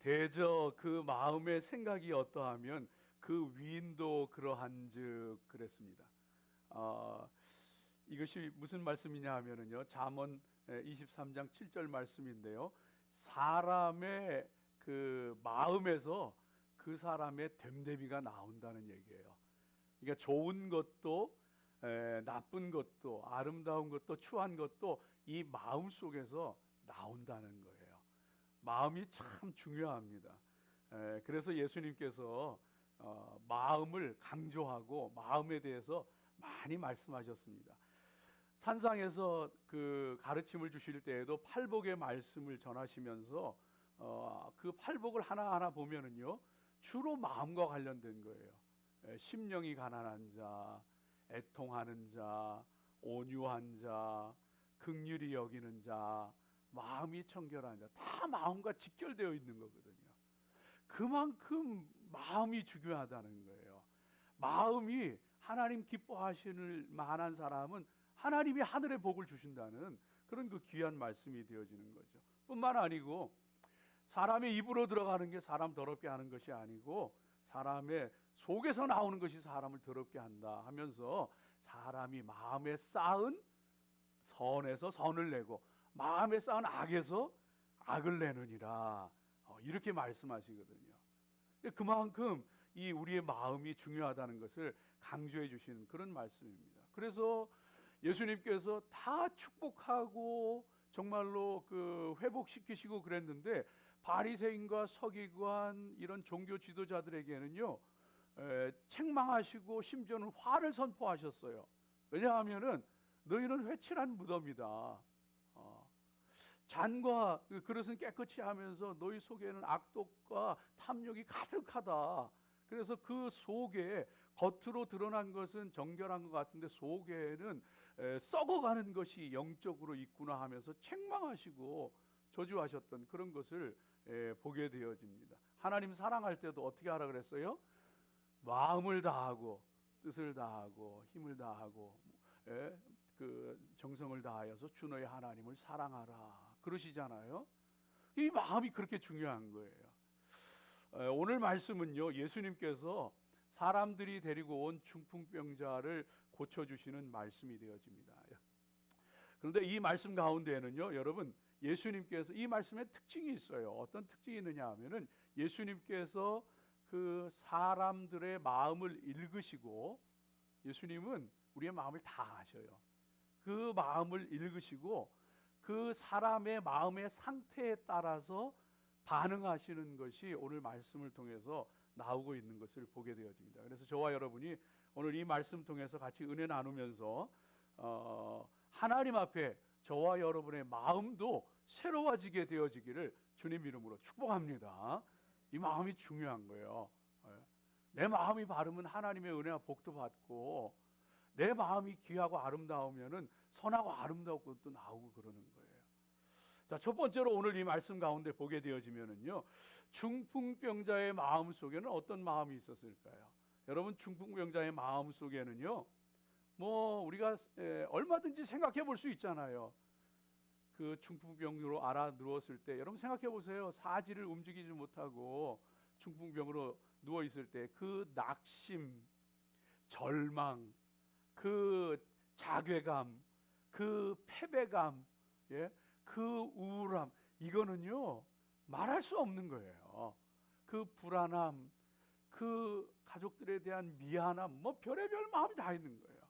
대저 그 마음의 생각이 어떠하면 그 위인도 그러한즉 그랬습니다. 어, 이것이 무슨 말씀이냐 하면은요, 잠언 23장 7절 말씀인데요, 사람의 그 마음에서 그 사람의 됨됨이가 나온다는 얘기예요. 그러니까 좋은 것도 나쁜 것도 아름다운 것도 추한 것도 이 마음 속에서 나온다는 거예요. 마음이 참 중요합니다. 그래서 예수님께서 마음을 강조하고 마음에 대해서 많이 말씀하셨습니다. 산상에서 그 가르침을 주실 때에도 팔복의 말씀을 전하시면서 그 팔복을 하나하나 보면은요, 주로 마음과 관련된 거예요. 심령이 가난한 자, 애통하는 자, 온유한 자, 긍휼히 여기는 자, 마음이 청결한 자, 다 마음과 직결되어 있는 거거든요. 그만큼 마음이 중요하다는 거예요. 마음이 하나님 기뻐하실 만한 사람은 하나님이 하늘의 복을 주신다는 그런 그 귀한 말씀이 되어지는 거죠. 뿐만 아니고 사람의 입으로 들어가는 게 사람 더럽게 하는 것이 아니고 사람의 속에서 나오는 것이 사람을 더럽게 한다 하면서 사람이 마음에 쌓은 선에서 선을 내고 마음에 쌓은 악에서 악을 내느니라, 이렇게 말씀하시거든요. 그만큼 이 우리의 마음이 중요하다는 것을 강조해 주시는 그런 말씀입니다. 그래서 예수님께서 다 축복하고 정말로 그 회복시키시고 그랬는데 바리새인과 서기관 이런 종교 지도자들에게는요, 책망하시고 심지어는 화를 선포하셨어요. 왜냐하면은 너희는 회칠한 무덤이다. 잔과 그릇은 깨끗이 하면서 너희 속에는 악독과 탐욕이 가득하다. 그래서 그 속에 겉으로 드러난 것은 정결한 것 같은데 속에는 썩어가는 것이 영적으로 있구나 하면서 책망하시고 저주하셨던 그런 것을 보게 되어집니다. 하나님 사랑할 때도 어떻게 하라 그랬어요? 마음을 다하고 뜻을 다하고 힘을 다하고 그 정성을 다하여서 주 너의 하나님을 사랑하라 그러시잖아요. 이 마음이 그렇게 중요한 거예요. 오늘 말씀은요, 예수님께서 사람들이 데리고 온 중풍병자를 고쳐주시는 말씀이 되어집니다. 그런데 이 말씀 가운데에는요, 여러분, 예수님께서 이 말씀에 특징이 있어요. 어떤 특징이 있느냐 하면은 예수님께서 그 사람들의 마음을 읽으시고, 예수님은 우리의 마음을 다 아셔요. 그 마음을 읽으시고 그 사람의 마음의 상태에 따라서 반응하시는 것이 오늘 말씀을 통해서 나오고 있는 것을 보게 되어집니다. 그래서 저와 여러분이 오늘 이 말씀 통해서 같이 은혜 나누면서 하나님 앞에 저와 여러분의 마음도 새로워지게 되어지기를 주님 이름으로 축복합니다. 이 마음이 중요한 거예요. 내 마음이 바르면 하나님의 은혜와 복도 받고, 내 마음이 귀하고 아름다우면은 선하고 아름다운 것도 나오고 그러는 거예요. 자, 첫 번째로 오늘 이 말씀 가운데 보게 되어지면은요, 중풍병자의 마음 속에는 어떤 마음이 있었을까요? 여러분, 중풍병자의 마음 속에는요, 뭐 우리가 얼마든지 생각해 볼 수 있잖아요. 그 중풍병으로 알아 누웠을 때 여러분 생각해 보세요. 사지를 움직이지 못하고 중풍병으로 누워 있을 때 그 낙심, 절망, 그 자괴감, 그 패배감, 그 우울함, 이거는요 말할 수 없는 거예요. 그 불안함, 그 가족들에 대한 미안함, 뭐 별의별 마음이 다 있는 거예요.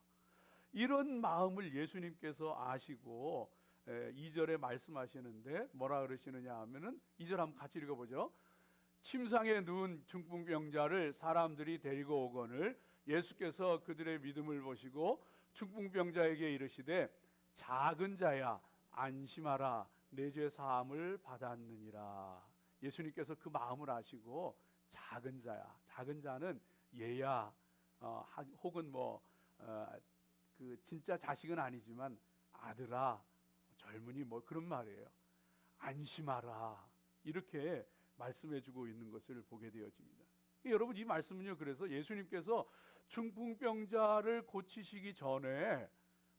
이런 마음을 예수님께서 아시고 2절에 말씀하시는데 뭐라 그러시느냐 하면은 2절 한번 같이 읽어보죠. 침상에 누운 중풍병자를 사람들이 데리고 오거늘 예수께서 그들의 믿음을 보시고 중풍병자에게 이르시되 작은 자야 안심하라 내 죄 사함을 받았느니라. 예수님께서 그 마음을 아시고 작은 자야, 작은 자는 얘야, 혹은 그 진짜 자식은 아니지만 아들아, 젊은이 뭐 그런 말이에요. 안심하라 이렇게 말씀해주고 있는 것을 보게 되어집니다. 여러분, 이 말씀은요, 그래서 예수님께서 중풍병자를 고치시기 전에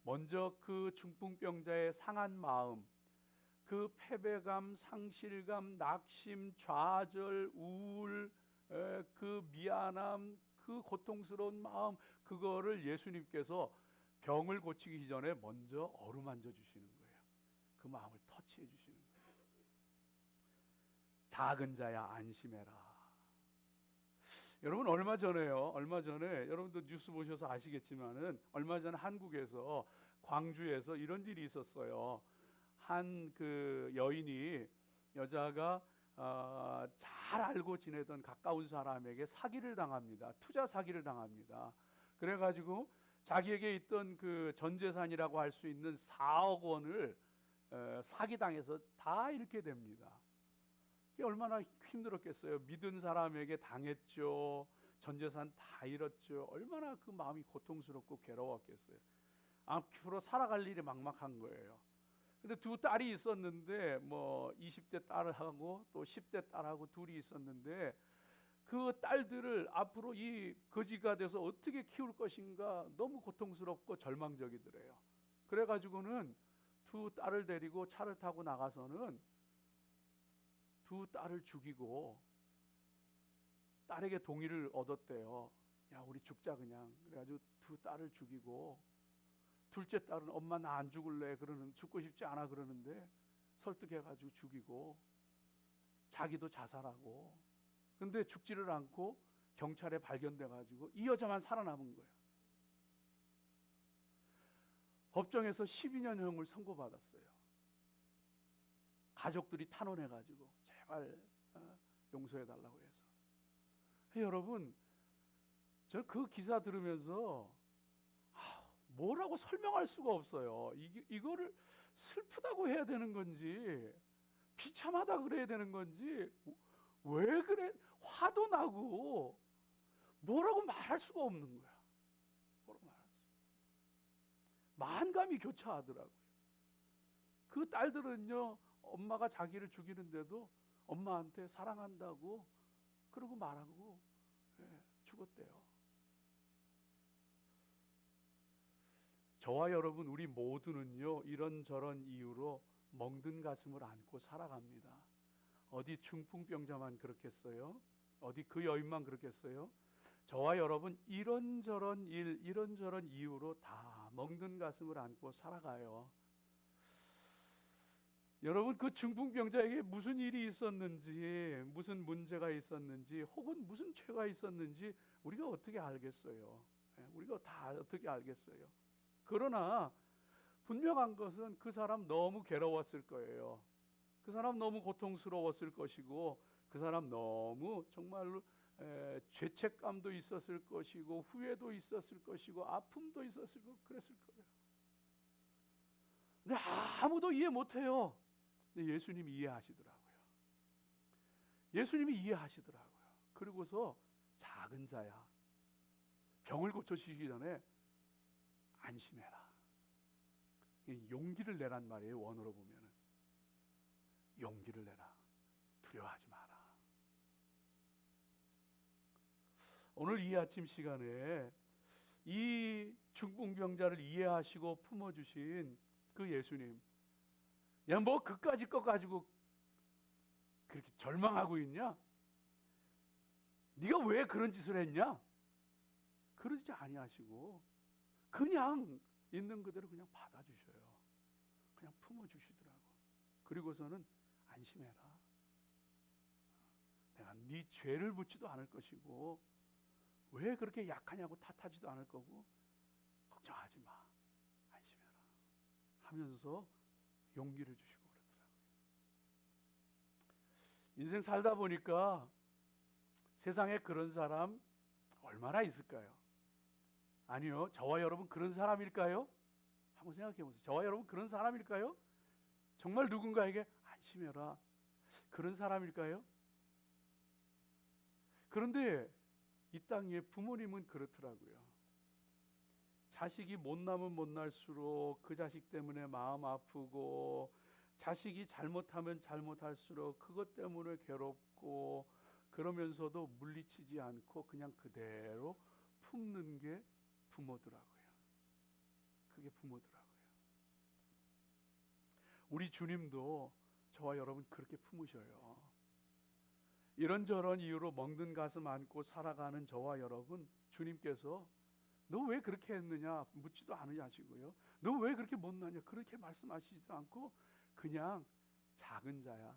먼저 그 중풍병자의 상한 마음, 그 패배감, 상실감, 낙심, 좌절, 우울, 그 미안함, 그 고통스러운 마음, 그거를 예수님께서 병을 고치기 전에 먼저 어루만져 주시는 거예요. 그 마음을 터치해 주시는 거예요. 작은 자야 안심해라. 여러분 얼마 전에 여러분도 뉴스 보셔서 아시겠지만은 얼마 전에 한국에서 광주에서 이런 일이 있었어요. 한 그 여자가 잘 알고 지내던 가까운 사람에게 사기를 당합니다. 투자 사기를 당합니다. 그래가지고 자기에게 있던 그 전 재산이라고 할 수 있는 4억 원을 사기당해서 다 잃게 됩니다. 이게 얼마나 힘들었겠어요. 믿은 사람에게 당했죠. 전 재산 다 잃었죠. 얼마나 그 마음이 고통스럽고 괴로웠겠어요. 앞으로 살아갈 일이 막막한 거예요. 근데 두 딸이 있었는데 뭐 20대 딸하고 또 10대 딸하고 둘이 있었는데 그 딸들을 앞으로 이 거지가 돼서 어떻게 키울 것인가 너무 고통스럽고 절망적이더래요. 그래가지고는 두 딸을 데리고 차를 타고 나가서는 두 딸을 죽이고 딸에게 동의를 얻었대요. 야, 우리 죽자 그냥. 그래가지고 두 딸을 죽이고 둘째 딸은 엄마 나 안 죽을래 그러는 죽고 싶지 않아 그러는데 설득해가지고 죽이고 자기도 자살하고 근데 죽지를 않고 경찰에 발견돼가지고 이 여자만 살아남은 거예요. 법정에서 12년형을 선고받았어요. 가족들이 탄원해가지고 제발 용서해달라고 해서. 여러분 저 그 기사 들으면서 뭐라고 설명할 수가 없어요. 이거를 슬프다고 해야 되는 건지 비참하다 그래야 되는 건지 왜 그래 화도 나고 뭐라고 말할 수가 없는 거야. 뭐라고 말할 수. 만감이 교차하더라고요. 그 딸들은요 엄마가 자기를 죽이는데도 엄마한테 사랑한다고 그러고 말하고 죽었대요. 저와 여러분 우리 모두는요 이런저런 이유로 멍든 가슴을 안고 살아갑니다. 어디 중풍병자만 그렇겠어요? 어디 그 여인만 그렇겠어요? 저와 여러분 이런저런 일, 이런저런 이유로 다 멍든 가슴을 안고 살아가요. 여러분 그 중풍병자에게 무슨 일이 있었는지, 무슨 문제가 있었는지, 혹은 무슨 죄가 있었는지 우리가 어떻게 알겠어요? 우리가 다 어떻게 알겠어요? 그러나 분명한 것은 그 사람 너무 괴로웠을 거예요. 그 사람 너무 고통스러웠을 것이고 그 사람 너무 정말로 죄책감도 있었을 것이고 후회도 있었을 것이고 아픔도 있었을 거고 그랬을 거예요. 근데 아무도 이해 못해요. 근데 예수님이 이해하시더라고요. 예수님이 이해하시더라고요. 그리고서 작은 자야 병을 고쳐주시기 전에 안심해라. 용기를 내란 말이에요. 원어로 보면은 용기를 내라. 두려워하지 마라. 오늘 이 아침 시간에 이 중풍병자를 이해하시고 품어주신 그 예수님, 야 뭐 그까짓 거 가지고 그렇게 절망하고 있냐? 네가 왜 그런 짓을 했냐? 그러지 아니하시고 그냥 있는 그대로 그냥 받아주셔요. 그냥 품어주시더라고. 그리고서는 안심해라. 내가 네 죄를 묻지도 않을 것이고 왜 그렇게 약하냐고 탓하지도 않을 거고 걱정하지 마. 안심해라. 하면서 용기를 주시고 그러더라고요. 인생 살다 보니까 세상에 그런 사람 얼마나 있을까요? 아니요. 저와 여러분 그런 사람일까요? 한번 생각해 보세요. 저와 여러분 그런 사람일까요? 정말 누군가에게 안심해라. 그런 사람일까요? 그런데 이 땅에 부모님은 그렇더라고요. 자식이 못나면 못날수록 그 자식 때문에 마음 아프고 자식이 잘못하면 잘못할수록 그것 때문에 괴롭고 그러면서도 물리치지 않고 그냥 그대로 품는 게 부모더라고요. 그게 부모더라고요. 우리 주님도 저와 여러분 그렇게 품으셔요. 이런저런 이유로 멍든 가슴 안고 살아가는 저와 여러분, 주님께서 너 왜 그렇게 했느냐 묻지도 않으시고요. 너 왜 그렇게 못나냐 그렇게 말씀하시지도 않고 그냥 작은 자야,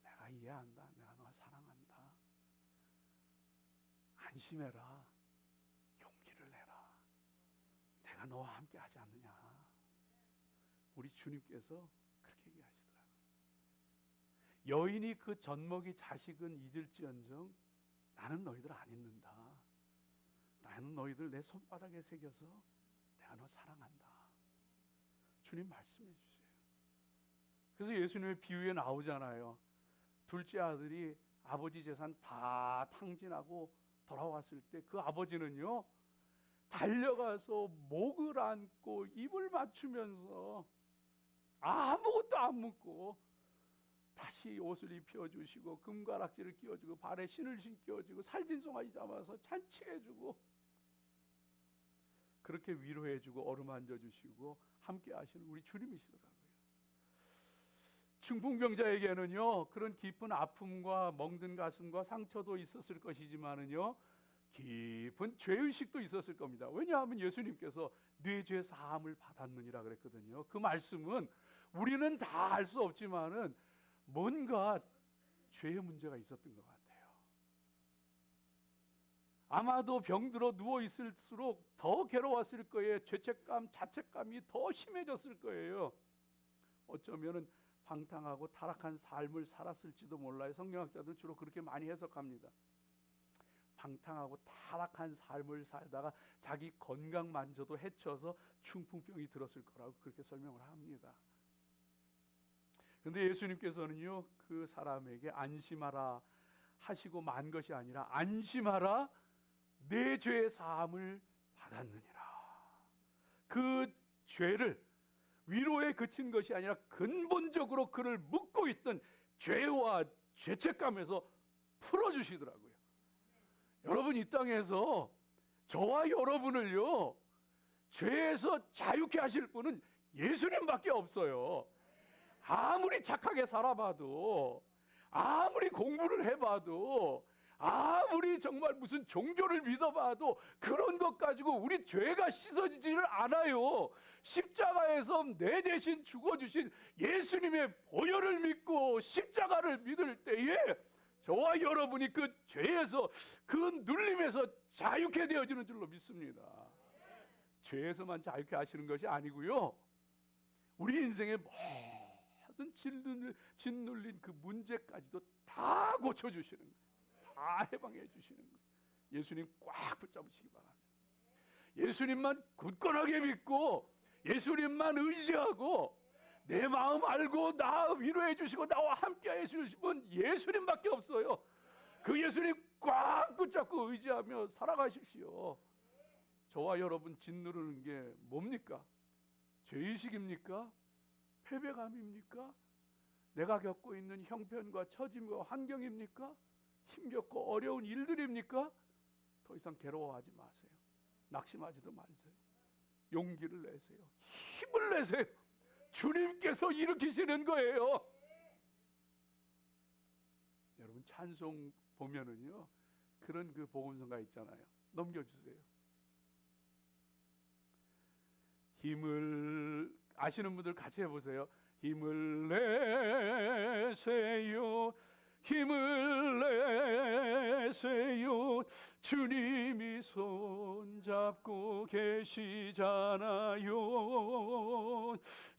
내가 이해한다, 내가 너 사랑한다, 안심해라, 용기를 내라, 내가 너와 함께 하지 않느냐. 우리 주님께서 그렇게 얘기하시더라고요. 여인이 그 젖먹이 자식은 잊을지언정 나는 너희들 안 잊는다. 나는 너희들 내 손바닥에 새겨서 내가 너 사랑한다. 주님 말씀해 주세요. 그래서 예수님의 비유에 나오잖아요. 둘째 아들이 아버지 재산 다 탕진하고 돌아왔을 때 그 아버지는요, 달려가서 목을 안고 입을 맞추면서 아무것도 안 묻고 다시 옷을 입혀주시고 금가락지를 끼워주고 발에 신을 신겨주고 살진 송아지 잡아서 잔치해주고 그렇게 위로해주고 어루만져 주시고 함께 하시는 우리 주님이시더라고요. 중풍병자에게는요, 그런 깊은 아픔과 멍든 가슴과 상처도 있었을 것이지만은요, 깊은 죄의식도 있었을 겁니다. 왜냐하면 예수님께서 네 죄 사함을 받았느니라 그랬거든요. 그 말씀은 우리는 다 알 수 없지만은 뭔가 죄의 문제가 있었던 것 같아요. 아마도 병들어 누워 있을수록 더 괴로웠을 거예요. 죄책감, 자책감이 더 심해졌을 거예요. 어쩌면은 방탕하고 타락한 삶을 살았을지도 몰라요. 성경학자들은 주로 그렇게 많이 해석합니다. 방탕하고 타락한 삶을 살다가 자기 건강만저도 해쳐서 중풍병이 들었을 거라고 그렇게 설명을 합니다. 그런데 예수님께서는요, 그 사람에게 안심하라 하시고 만 것이 아니라 안심하라, 내 죄의 사함을 받았느니라. 그 죄를 위로에 그친 것이 아니라 근본적으로 그를 묶고 있던 죄와 죄책감에서 풀어주시더라고요. 여러분, 이 땅에서 저와 여러분을요, 죄에서 자유케 하실 분은 예수님밖에 없어요. 아무리 착하게 살아봐도, 아무리 공부를 해봐도, 아무리 정말 무슨 종교를 믿어봐도 그런 것 가지고 우리 죄가 씻어지지를 않아요. 십자가에서 내 대신 죽어주신 예수님의 보혈을 믿고 십자가를 믿을 때에 저와 여러분이 그 죄에서, 그 눌림에서 자유케 되어지는 줄로 믿습니다. 죄에서만 자유케 하시는 것이 아니고요, 우리 인생의 모든 짓눌린 그 문제까지도 다 고쳐주시는 거예요. 다 해방해 주시는 거예요. 예수님 꽉 붙잡으시기 바랍니다. 예수님만 굳건하게 믿고 예수님만 의지하고 내 마음 알고 나 위로해 주시고 나와 함께 해주실 분 예수님밖에 없어요. 그 예수님 꽉 붙잡고 의지하며 살아가십시오. 저와 여러분 짓누르는 게 뭡니까? 죄의식입니까? 패배감입니까? 내가 겪고 있는 형편과 처짐과 환경입니까? 힘겹고 어려운 일들입니까? 더 이상 괴로워하지 마세요. 낙심하지도 마세요. 용기를 내세요. 힘을 내세요. 주님께서 일으키시는 거예요. 여러분, 찬송 보면은요, 그런 그 복음성가 있잖아요. 넘겨주세요. 힘을, 아시는 분들 같이 해보세요. 힘을 내세요. 힘을 내세요. 주님이 손잡고 계시잖아요.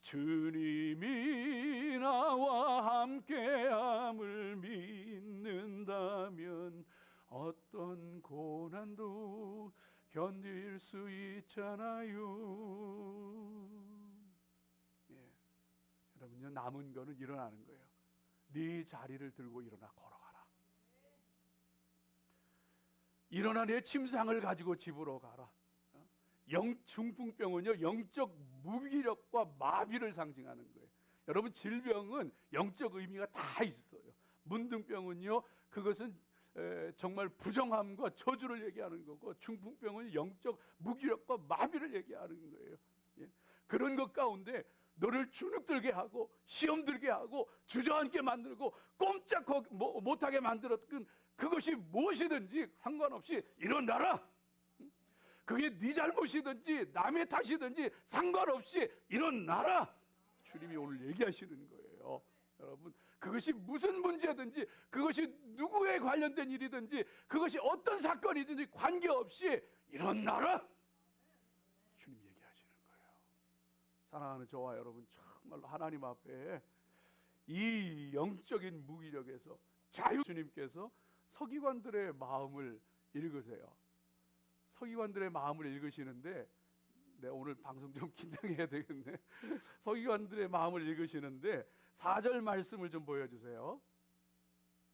주님이 나와 함께함을 믿는다면 어떤 고난도 견딜 수 있잖아요. 예. 여러분요, 남은 거는 일어나는 거예요. 네 자리를 들고 일어나 걸어가라. 일어나 내 침상을 가지고 집으로 가라. 중풍병은요, 영적 무기력과 마비를 상징하는 거예요. 여러분, 질병은 영적 의미가 다 있어요. 문둥병은요, 그것은 정말 부정함과 저주를 얘기하는 거고, 중풍병은 영적 무기력과 마비를 얘기하는 거예요. 예. 그런 것 가운데 너를 주눅들게 하고 시험 들게 하고 주저앉게 만들고 꼼짝 못하게 만들었던 그것이 무엇이든지 상관없이 일어나라. 그게 네 잘못이든지 남의 탓이든지 상관없이 일어나라. 주님이 오늘 얘기하시는 거예요. 여러분, 그것이 무슨 문제든지, 그것이 누구에 관련된 일이든지, 그것이 어떤 사건이든지 관계없이 일어나라. 주님 얘기하시는 거예요. 사랑하는 저와 여러분, 정말로 하나님 앞에 이 영적인 무기력에서 주님께서 서기관들의 마음을 읽으세요. 서기관들의 마음을 읽으시는데, 오늘 방송 좀 긴장해야 되겠네. 서기관들의 마음을 읽으시는데 4절 말씀을 좀 보여주세요.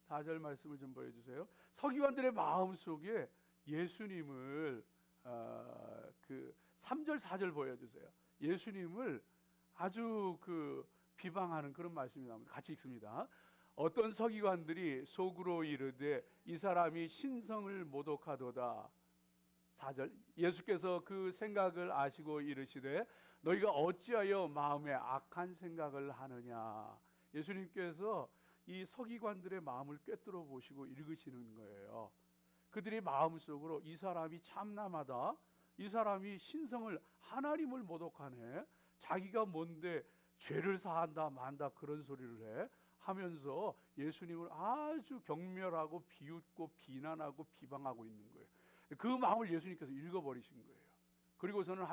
4절 말씀을 좀 보여주세요. 서기관들의 마음 속에 예수님을 그 3절 4절 보여주세요. 예수님을 아주 비방하는 그런 말씀이 나옵니다. 같이 읽습니다. 어떤 서기관들이 속으로 이르되 이 사람이 신성을 모독하도다. 4절, 예수께서 그 생각을 아시고 이르시되 너희가 어찌하여 마음에 악한 생각을 하느냐. 예수님께서 이 서기관들의 마음을 꿰뚫어 보시고 읽으시는 거예요. 그들의 마음속으로 이 사람이 참남하다, 이 사람이 신성을, 하나님을 모독하네, 자기가 뭔데 죄를 사한다 만다 그런 소리를 해 하면서 예수님을 아주 경멸하고 비웃고 비난하고 비방하고 있는 거예요. 그 마음을 예수님께서 읽어버리신 거예요. 그리고서는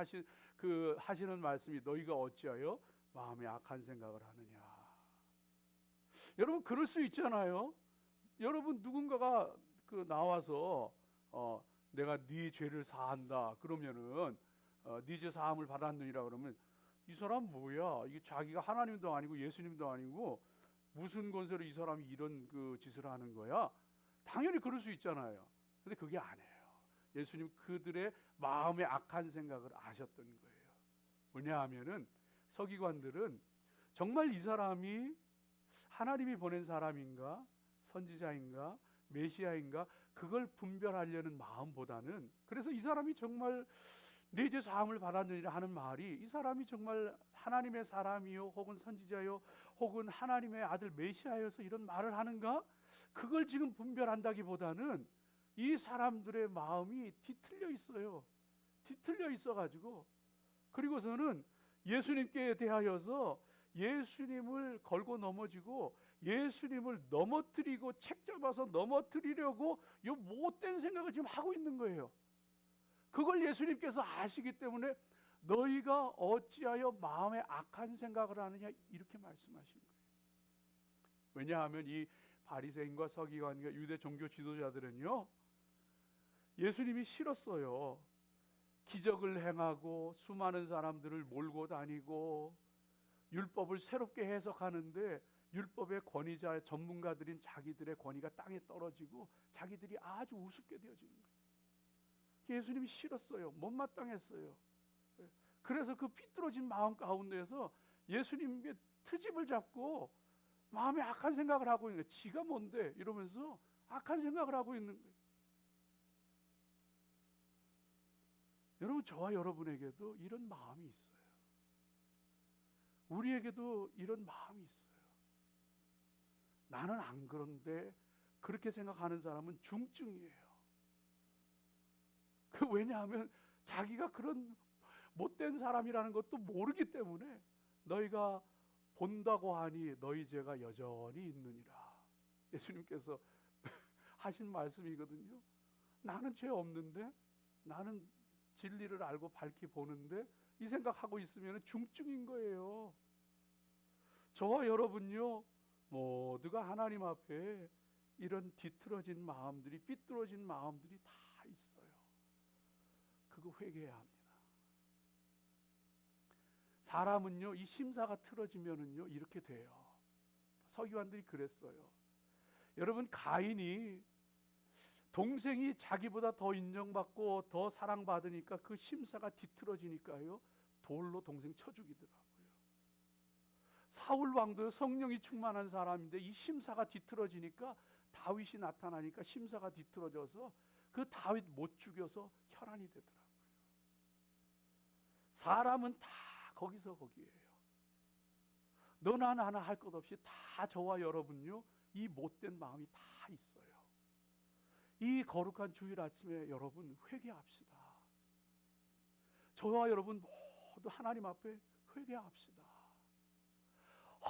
하시는 말씀이 너희가 어찌하여 마음에 악한 생각을 하느냐. 여러분, 그럴 수 있잖아요. 여러분, 누군가가 나와서 내가 네 죄를 사한다 그러면은 네 죄 사함을 받았느니라 그러면 이 사람 뭐야? 이게 자기가 하나님도 아니고 예수님도 아니고 무슨 권세로 이 사람이 이런 짓을 하는 거야? 당연히 그럴 수 있잖아요. 근데 그게 아니에요. 예수님 그들의 마음의 악한 생각을 아셨던 거예요. 뭐냐 하면은 서기관들은 정말 이 사람이 하나님이 보낸 사람인가, 선지자인가, 메시아인가, 그걸 분별하려는 마음보다는, 그래서 이 사람이 정말 내 죄 사함을 받았느니라 하는 말이 이 사람이 정말 하나님의 사람이요 혹은 선지자요 혹은 하나님의 아들 메시아여서 이런 말을 하는가, 그걸 지금 분별한다기보다는 이 사람들의 마음이 뒤틀려 있어요. 뒤틀려 있어가지고, 그리고서는 예수님께 대하여서 예수님을 걸고 넘어지고 예수님을 넘어뜨리고 책 잡아서 넘어뜨리려고 이 못된 생각을 지금 하고 있는 거예요. 그걸 예수님께서 아시기 때문에 너희가 어찌하여 마음에 악한 생각을 하느냐 이렇게 말씀하신 거예요. 왜냐하면 이 바리새인과 서기관과 유대 종교 지도자들은요, 예수님이 싫었어요. 기적을 행하고 수많은 사람들을 몰고 다니고 율법을 새롭게 해석하는데 율법의 권위자 전문가들인 자기들의 권위가 땅에 떨어지고 자기들이 아주 우습게 되어지는 거예요. 예수님이 싫었어요. 못마땅했어요. 그래서 그 삐뚤어진 마음 가운데서 예수님께 트집을 잡고 마음에 악한 생각을 하고 있는 거예요. 지가 뭔데 이러면서 악한 생각을 하고 있는 거예요. 여러분, 저와 여러분에게도 이런 마음이 있어요. 우리에게도 이런 마음이 있어요. 나는 안 그런데 그렇게 생각하는 사람은 중증이에요. 왜냐하면 자기가 그런 못된 사람이라는 것도 모르기 때문에 너희가 본다고 하니 너희 죄가 여전히 있느니라. 예수님께서 하신 말씀이거든요. 나는 죄 없는데, 나는 진리를 알고 밝히 보는데 이 생각하고 있으면 중증인 거예요. 저와 여러분요, 모두가 하나님 앞에 이런 뒤틀어진 마음들이, 삐뚤어진 마음들이 다 있어요. 그거 회개해야 합니다. 사람은요, 이 심사가 틀어지면은요 이렇게 돼요. 서기관들이 그랬어요. 여러분, 가인이 동생이 자기보다 더 인정받고 더 사랑받으니까 그 심사가 뒤틀어지니까요 돌로 동생 쳐 죽이더라고요. 사울 왕도 성령이 충만한 사람인데 이 심사가 뒤틀어지니까 다윗이 나타나니까 심사가 뒤틀어져서 그 다윗 못 죽여서 혈안이 되더라고요. 사람은 다 거기서 거기에요. 너나 나나 할 것 없이 다 저와 여러분요, 이 못된 마음이 다 있어요. 이 거룩한 주일 아침에 여러분 회개합시다. 저와 여러분 모두 하나님 앞에 회개합시다.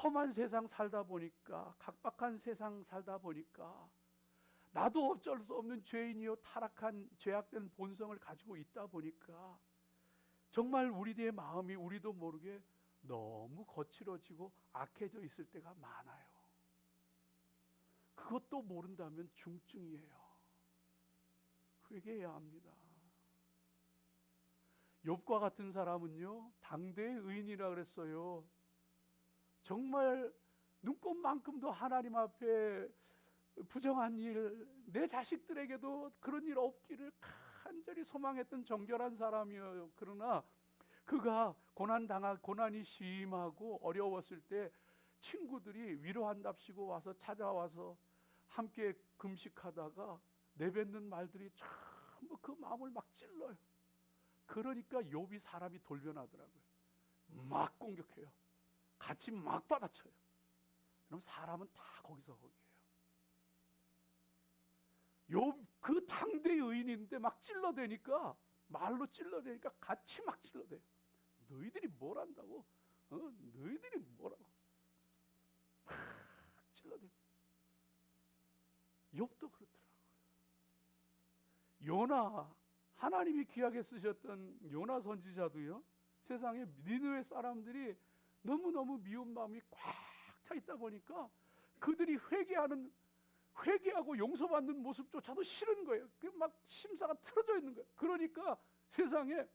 험한 세상 살다 보니까, 각박한 세상 살다 보니까, 나도 어쩔 수 없는 죄인이요 타락한 죄악된 본성을 가지고 있다 보니까 정말 우리의 마음이 우리도 모르게 너무 거칠어지고 악해져 있을 때가 많아요. 그것도 모른다면 중증이에요. 회개해야 합니다. 욥과 같은 사람은요, 당대의 의인이라 그랬어요. 정말 눈꼽만큼도 하나님 앞에 부정한 일, 내 자식들에게도 그런 일 없기를 간절히 소망했던 정결한 사람이에요. 그러나 그가 고난이 심하고 어려웠을 때 친구들이 위로한답시고 와서 찾아와서 함께 금식하다가 내뱉는 말들이 전부 그 마음을 막 찔러요. 그러니까 욥이 사람이 돌변하더라고요. 막 공격해요. 같이 막 받아쳐요. 그럼 사람은 다 거기서 거기에요. 욥 그 당대 의인인데 막 찔러대니까, 말로 찔러대니까 같이 막 찔러대요. 너희들이 뭘 안다고? 너희들이 뭐라고? 막 찔러대요. 욥도 그렇더라고요. 요나, 하나님이 귀하게 쓰셨던 요나 선지자도요, 세상에 니느웨 사람들이 너무너무 미운 마음이 꽉 차 있다 보니까 그들이 회개하고 용서받는 모습조차도 싫은 거예요. 막 심사가 틀어져 있는 거예요. 그러니까 세상에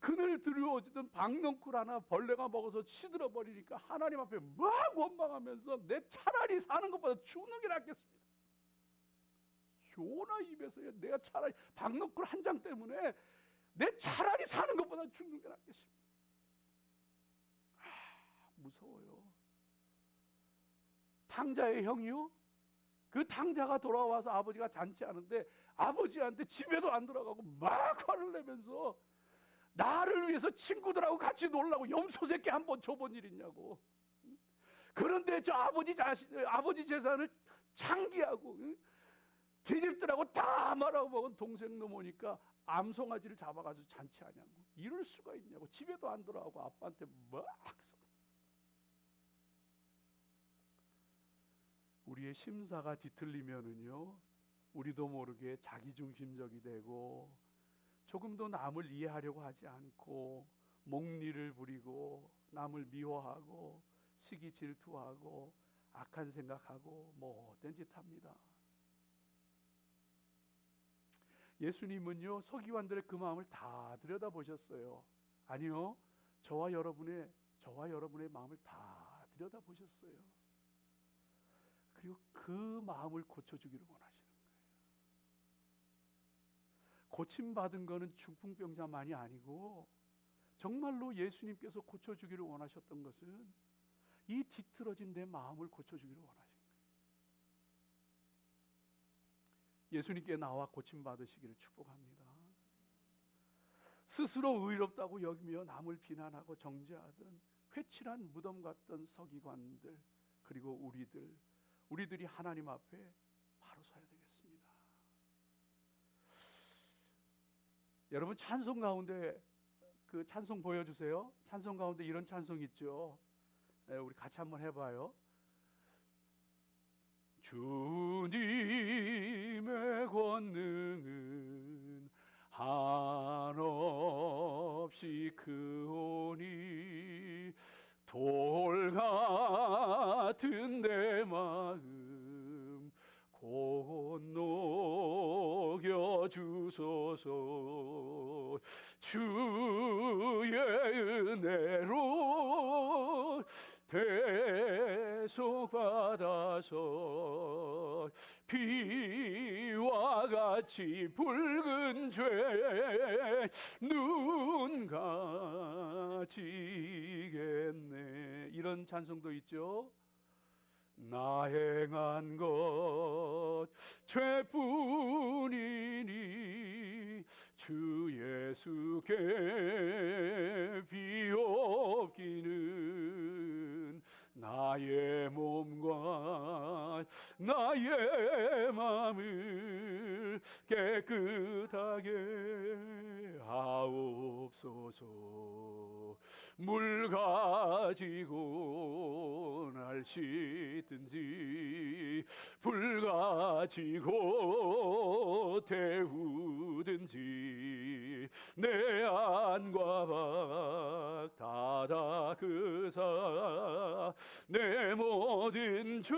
그늘 두려워지던 박넝쿨 하나 벌레가 먹어서 시들어 버리니까 하나님 앞에 막 원망하면서 내 차라리 사는 것보다 죽는 게 낫겠습니다. 요나 입에서요, 내가 차라리 박넝쿨 한 장 때문에 내 차라리 사는 것보다 죽는 게 낫겠습니다. 무서워요. 탕자의 형이요, 그 탕자가 돌아와서 아버지가 잔치하는데 아버지한테 집에도 안 들어가고 막 화를 내면서 나를 위해서 친구들하고 같이 놀라고 염소 새끼 한 번 줘본 일 있냐고. 그런데 저 아버지 재산을 창기하고 계집들하고 다 말하고 먹은 동생 놈 오니까 암송아지를 잡아가지고 잔치하냐고. 이럴 수가 있냐고. 집에도 안 들어가고 아빠한테 막. 우리의 심사가 뒤틀리면은요, 우리도 모르게 자기중심적이 되고 조금도 남을 이해하려고 하지 않고 목리를 부리고 남을 미워하고 시기 질투하고 악한 생각하고 못된 짓 합니다. 예수님은요, 서기관들의 그 마음을 다 들여다보셨어요. 아니요, 저와 여러분의 마음을 다 들여다보셨어요. 그리고 그 마음을 고쳐주기를 원하시는 거예요. 고침받은 거는 중풍병자만이 아니고 정말로 예수님께서 고쳐주기를 원하셨던 것은 이 뒤틀어진 내 마음을 고쳐주기를 원하신 거예요. 예수님께 나와 고침받으시기를 축복합니다. 스스로 의롭다고 여기며 남을 비난하고 정죄하던 회칠한 무덤 같던 서기관들, 그리고 우리들이 하나님 앞에 바로 서야 되겠습니다. 여러분, 찬송 가운데 그 찬송 보여주세요. 찬송 가운데 이런 찬송 있죠. 우리 같이 한번 해봐요. 주님의 권능은 한없이 크오니 돌 같은 내 마음 곧 녹여 주소서. 주의 은혜로 대속받아서 비와 같이 붉은 죄 눈 가지겠네. 이런 찬송도 있죠. 나 행한 것 죄뿐이니 주 예수께 비옵기는 나의 몸과 나의 마음을 깨끗하게 하옵소서. 물 가지고 날 씻든지 불 가지고 태우든지 내 안과 밖 다 닦으사 내 모든 죄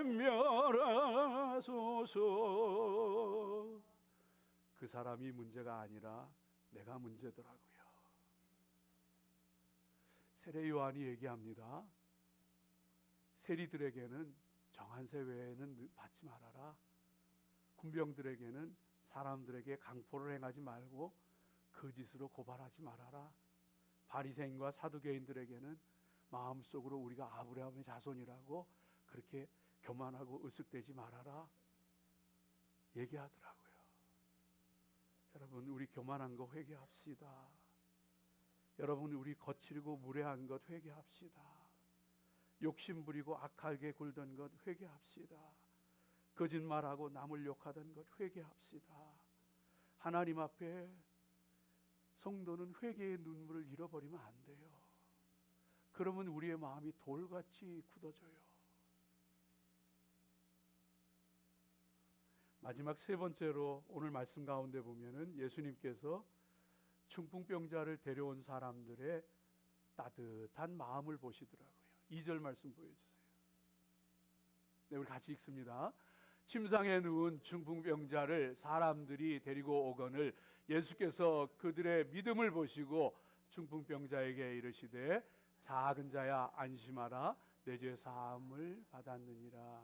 멸하소서. 그 사람이 문제가 아니라 내가 문제더라고요. 세례 요한이 얘기합니다. 세리들에게는 정한세 외에는 받지 말아라. 군병들에게는 사람들에게 강포를 행하지 말고 거짓으로 고발하지 말아라. 바리새인과 사두개인들에게는 마음속으로 우리가 아브라함의 자손이라고 그렇게 교만하고 으쓱대지 말아라 얘기하더라고요. 여러분, 우리 교만한 거 회개합시다. 여러분, 우리 거칠고 무례한 것 회개합시다. 욕심 부리고 악하게 굴던 것 회개합시다. 거짓말하고 남을 욕하던 것 회개합시다. 하나님 앞에 성도는 회개의 눈물을 잃어버리면 안 돼요. 그러면 우리의 마음이 돌같이 굳어져요. 마지막 세 번째로 오늘 말씀 가운데 보면은 예수님께서 중풍병자를 데려온 사람들의 따뜻한 마음을 보시더라고요. 2절 말씀 보여주세요. 네, 우리 같이 읽습니다. 침상에 누운 중풍병자를 사람들이 데리고 오거늘 예수께서 그들의 믿음을 보시고 중풍병자에게 이르시되 작은 자야 안심하라 내 죄 사함을 받았느니라.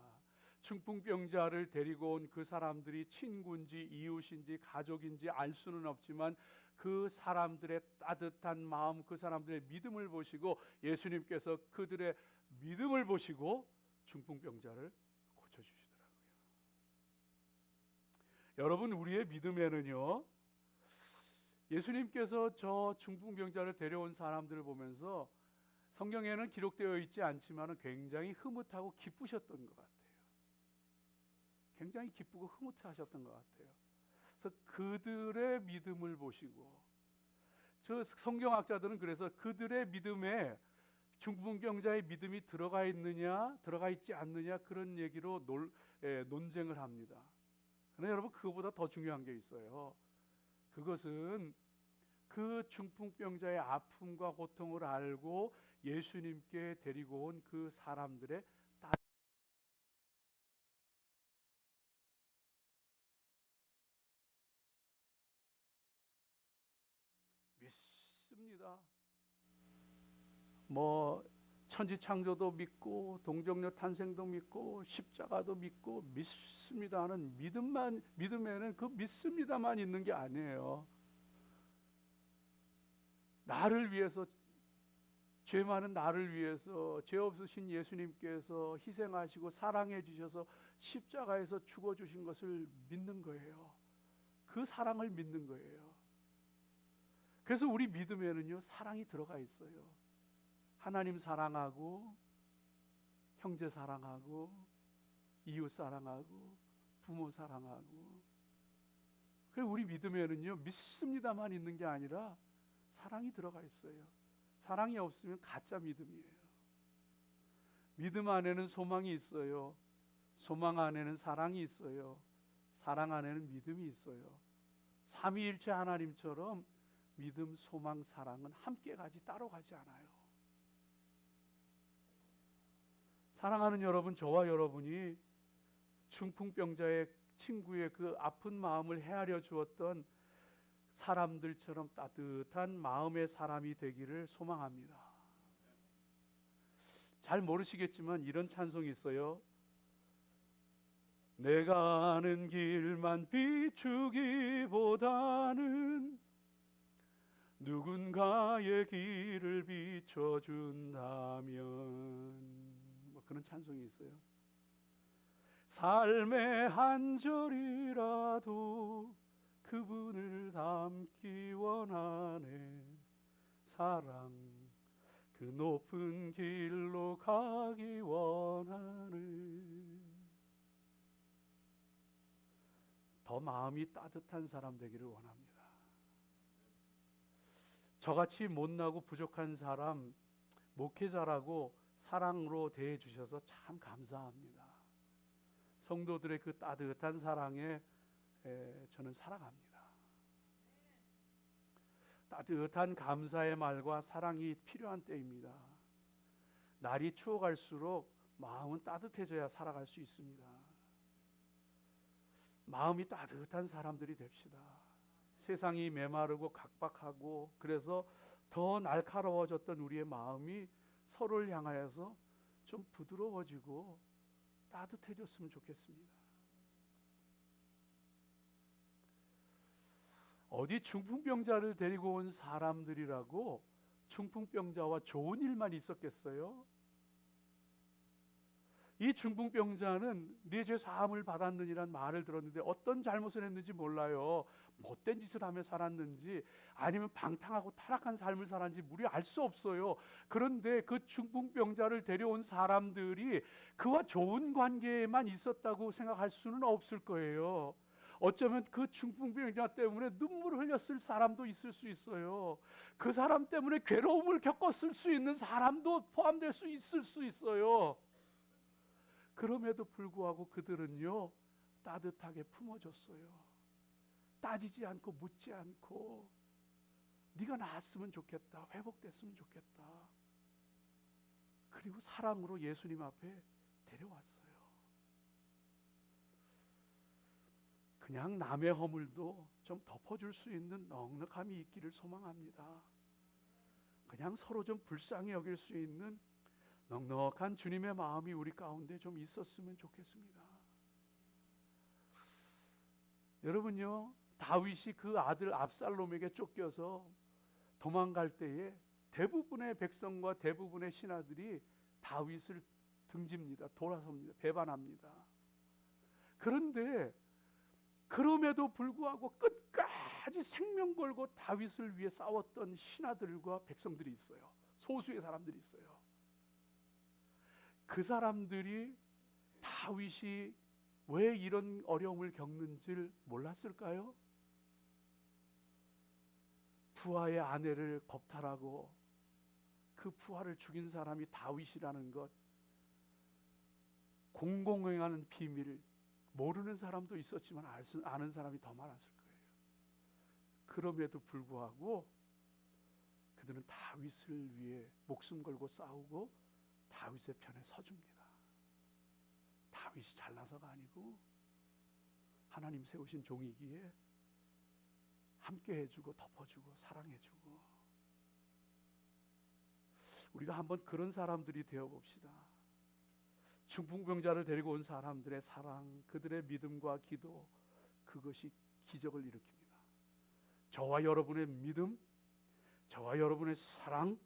중풍병자를 데리고 온 그 사람들이 친구인지 이웃인지 가족인지 알 수는 없지만 그 사람들의 따뜻한 마음, 그 사람들의 믿음을 보시고 예수님께서 그들의 믿음을 보시고 중풍병자를 고쳐주시더라고요. 여러분, 우리의 믿음에는요, 예수님께서 저 중풍병자를 데려온 사람들을 보면서 성경에는 기록되어 있지 않지만 굉장히 흐뭇하고 기쁘셨던 것 같아요. 굉장히 기쁘고 흐뭇하셨던 것 같아요. 그래서 그들의 믿음을 보시고, 저 성경학자들은 그래서 그들의 믿음에 중풍병자의 믿음이 들어가 있느냐 들어가 있지 않느냐 그런 얘기로 논쟁을 합니다. 그러나 여러분, 그거보다 더 중요한 게 있어요. 그것은 그 중풍병자의 아픔과 고통을 알고 예수님께 데리고 온 그 사람들의 믿습니다. 뭐 천지창조도 믿고 동정녀 탄생도 믿고 십자가도 믿고 믿습니다 하는 믿음에는 그 믿습니다만 있는 게 아니에요. 나를 위해서, 죄 많은 나를 위해서 죄 없으신 예수님께서 희생하시고 사랑해 주셔서 십자가에서 죽어 주신 것을 믿는 거예요. 그 사랑을 믿는 거예요. 그래서 우리 믿음에는요, 사랑이 들어가 있어요. 하나님 사랑하고 형제 사랑하고 이웃 사랑하고 부모 사랑하고. 그래서 우리 믿음에는요, 믿습니다만 있는 게 아니라 사랑이 들어가 있어요. 사랑이 없으면 가짜 믿음이에요. 믿음 안에는 소망이 있어요. 소망 안에는 사랑이 있어요. 사랑 안에는 믿음이 있어요. 삼위일체 하나님처럼 믿음, 소망, 사랑은 함께 가지 따로 가지 않아요. 사랑하는 여러분, 저와 여러분이 중풍병자의 친구의 그 아픈 마음을 헤아려 주었던 사람들처럼 따뜻한 마음의 사람이 되기를 소망합니다. 잘 모르시겠지만 이런 찬송이 있어요. 내가 아는 길만 비추기보다는 누군가의 길을 비춰준다면, 뭐 그런 찬송이 있어요. 삶의 한 절이라도 그분을 닮기 원하네. 사랑 그 높은 길로 가기 원하는 더 마음이 따뜻한 사람 되기를 원합니다. 저같이 못나고 부족한 사람 목회자라고 사랑으로 대해 주셔서 참 감사합니다. 성도들의 그 따뜻한 사랑에 저는 살아갑니다. 따뜻한 감사의 말과 사랑이 필요한 때입니다. 날이 추워갈수록 마음은 따뜻해져야 살아갈 수 있습니다. 마음이 따뜻한 사람들이 됩시다. 세상이 메마르고 각박하고 그래서 더 날카로워졌던 우리의 마음이 서로를 향하여서 좀 부드러워지고 따뜻해졌으면 좋겠습니다. 어디 중풍병자를 데리고 온 사람들이라고 중풍병자와 좋은 일만 있었겠어요? 이 중풍병자는 네 죄 사함을 받았느니란 말을 들었는데 어떤 잘못을 했는지 몰라요. 못된 짓을 하며 살았는지 아니면 방탕하고 타락한 삶을 살았는지 우리 알 수 없어요. 그런데 그 중풍병자를 데려온 사람들이 그와 좋은 관계에만 있었다고 생각할 수는 없을 거예요. 어쩌면 그 중풍병자 때문에 눈물을 흘렸을 사람도 있을 수 있어요. 그 사람 때문에 괴로움을 겪었을 수 있는 사람도 포함될 수 있을 수 있어요. 그럼에도 불구하고 그들은요 따뜻하게 품어줬어요. 따지지 않고 묻지 않고 네가 나았으면 좋겠다, 회복됐으면 좋겠다. 그리고 사랑으로 예수님 앞에 데려왔어요. 그냥 남의 허물도 좀 덮어줄 수 있는 넉넉함이 있기를 소망합니다. 그냥 서로 좀 불쌍히 여길 수 있는 넉넉한 주님의 마음이 우리 가운데 좀 있었으면 좋겠습니다. 여러분요, 다윗이 그 아들 압살롬에게 쫓겨서 도망갈 때에 대부분의 백성과 대부분의 신하들이 다윗을 등집니다. 돌아섭니다. 배반합니다. 그런데 그럼에도 불구하고 끝까지 생명 걸고 다윗을 위해 싸웠던 신하들과 백성들이 있어요. 소수의 사람들이 있어요. 그 사람들이 다윗이 왜 이런 어려움을 겪는지를 몰랐을까요? 부하의 아내를 겁탈하고 그 부하를 죽인 사람이 다윗이라는 것, 공공행하는 비밀을 모르는 사람도 있었지만 아는 사람이 더 많았을 거예요. 그럼에도 불구하고 그들은 다윗을 위해 목숨 걸고 싸우고 다윗의 편에 서줍니다. 다윗이 잘나서가 아니고 하나님 세우신 종이기에 함께 해주고 덮어주고 사랑해주고, 우리가 한번 그런 사람들이 되어봅시다. 중풍병자를 데리고 온 사람들의 사랑, 그들의 믿음과 기도, 그것이 기적을 일으킵니다. 저와 여러분의 믿음, 저와 여러분의 사랑,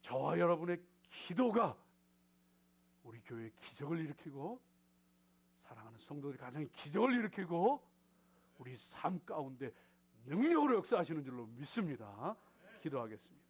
저와 여러분의 기도가 우리 교회의 기적을 일으키고 사랑하는 성도들이 가정의 기적을 일으키고 우리 삶 가운데 능력으로 역사하시는 줄로 믿습니다. 기도하겠습니다.